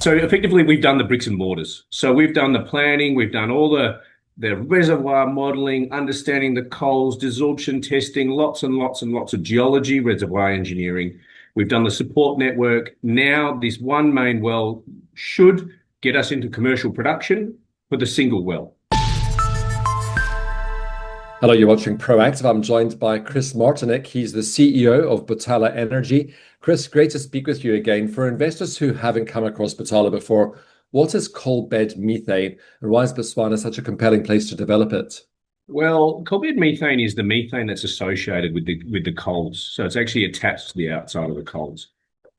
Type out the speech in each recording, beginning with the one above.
So effectively, we've done the bricks and mortars. So we've done the planning, we've done all the reservoir modeling, understanding the coals, desorption testing, lots and lots and lots of geology, reservoir engineering. We've done the support network. Now this one main well should get us into commercial production for the single well. Hello, you're watching Proactive. I'm joined by Kris Martinick. He's the CEO of Botala Energy. Kris, great to speak with you again. For investors who haven't come across Botala before, what is coal bed methane and why is Botswana such a compelling place to develop it? Well, coal bed methane is the methane that's associated with the coals. So it's actually attached to the outside of the coals.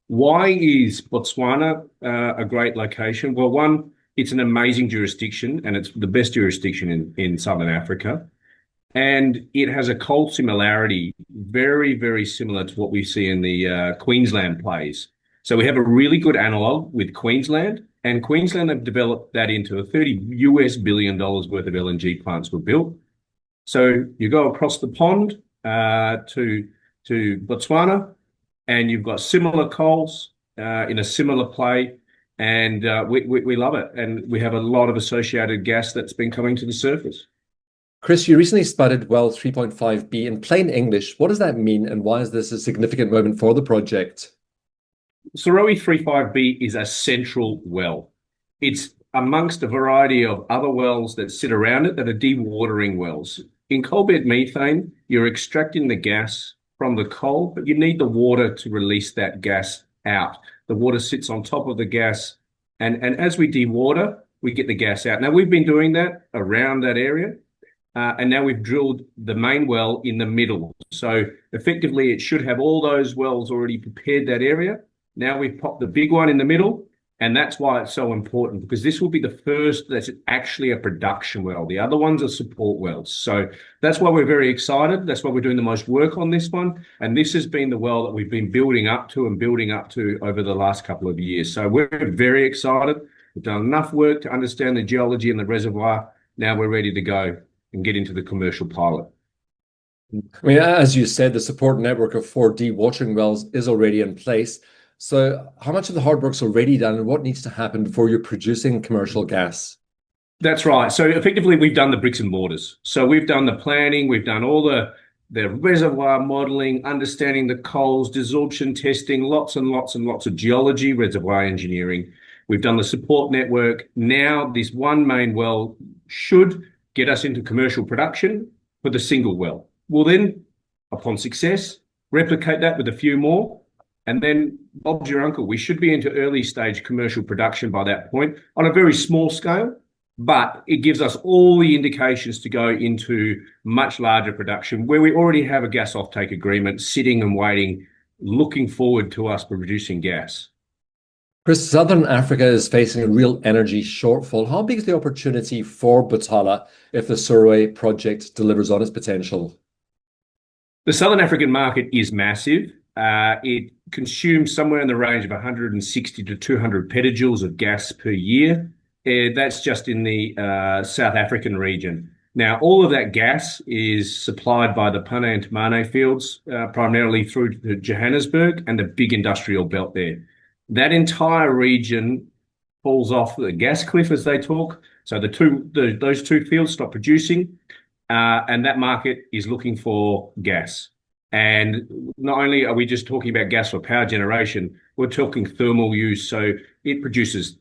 Why is Botswana a great location? Well, one, it's an amazing jurisdiction and it's the best jurisdiction in Southern Africa. And it has a coal similarity, very, very similar to what we see in the Queensland plays. So we have a really good analog with Queensland, and Queensland have developed that into a $30 billion worth of LNG plants were built. So you go across the pond to Botswana, and you've got similar coals in a similar play, and we love it. And we have a lot of associated gas that's been coming to the surface. Kris, you recently spudded well 3.5B. In plain English, what does that mean and why is this a significant moment for the project? Serowe 3.5B is a central well. It's amongst a variety of other wells that sit around it that are dewatering wells. In coal bed methane, you're extracting the gas from the coal, but you need the water to release that gas out. The water sits on top of the gas, and as we dewater, we get the gas out. Now, we've been doing that around that area. And now we've drilled the main well in the middle. So effectively, it should have all those wells already prepared that area. Now we've popped the big one in the middle. And that's why it's so important, because this will be the first that's actually a production well. The other ones are support wells. So that's why we're very excited. That's why we're doing the most work on this one. And this has been the well that we've been building up to over the last couple of years. So we're very excited. We've done enough work to understand the geology and the reservoir. Now we're ready to go and get into the commercial pilot. I mean, as you said, the support network of 4 dewatering wells is already in place. So how much of the hard work's already done and what needs to happen before you're producing commercial gas? That's right. So effectively, we've done the bricks and mortars. So we've done the planning, we've done all the reservoir modeling, understanding the coals, desorption testing, lots and lots and lots of geology, reservoir engineering. We've done the support network. Now this one main well should get us into commercial production for the single well. We'll then, upon success, replicate that with a few more, and then Bob's your uncle. We should be into early stage commercial production by that point on a very small scale, but it gives us all the indications to go into much larger production where we already have a gas offtake agreement sitting and waiting, looking forward to us producing gas. Kris, Southern Africa is facing a real energy shortfall. How big is the opportunity for Botala if the Serowe project delivers on its potential? The Southern African market is massive. It consumes somewhere in the range of 160 to 200 petajoules of gas per year. That's just in the South African region. Now, all of that gas is supplied by the Pane and Methane fields, primarily through to Johannesburg and the big industrial belt there. That entire region falls off the gas cliff, as they talk. So those two fields stop producing, and that market is looking for gas. And not only are we just talking about gas for power generation, we're talking thermal use. So it produces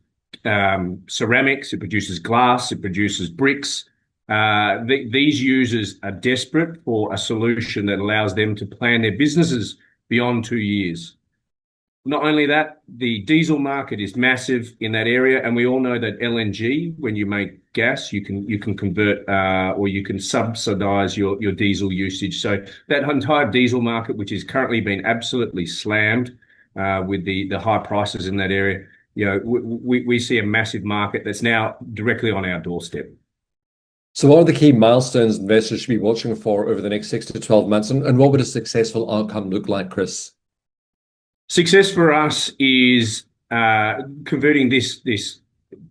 ceramics, it produces glass, it produces bricks. These users are desperate for a solution that allows them to plan their businesses beyond 2 years. Not only that, the diesel market is massive in that area, and we all know that LNG, when you make gas, you can convert or you can subsidize your diesel usage. So that entire diesel market, which is currently been absolutely slammed with the high prices in that area, we see a massive market that's now directly on our doorstep. So what are the key milestones investors should be watching for over the next 6 to 12 months, and what would a successful outcome look like, Kris? Success for us is converting this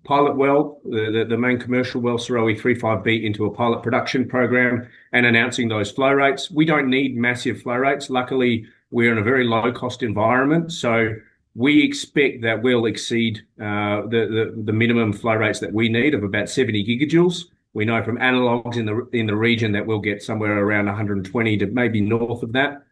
pilot well, the main commercial well, Serowe 3.5B, into a pilot production program and announcing those flow rates. We don't need massive flow rates. Luckily, we're in a very low cost environment. So We expect that we'll exceed the minimum flow rates that we need of about 70 gigajoules. We know from analogs in the region that we'll get somewhere around 120 to maybe north of that.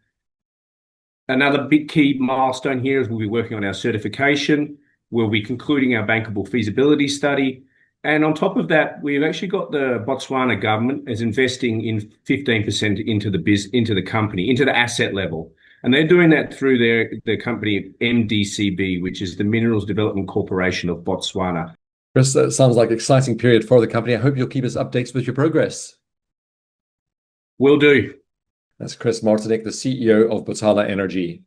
Another big key milestone here is we'll be working on our certification. We'll be concluding our bankable feasibility study. And on top of that, we've actually got the Botswana government is investing in 15% into the company, into the asset level. And they're doing that through their company MDCB, which is the Minerals Development Corporation of Botswana. Kris, that sounds like an exciting period for the company. I hope you'll keep us updates with your progress. Will do. That's Kris Martinick, the CEO of Botala Energy.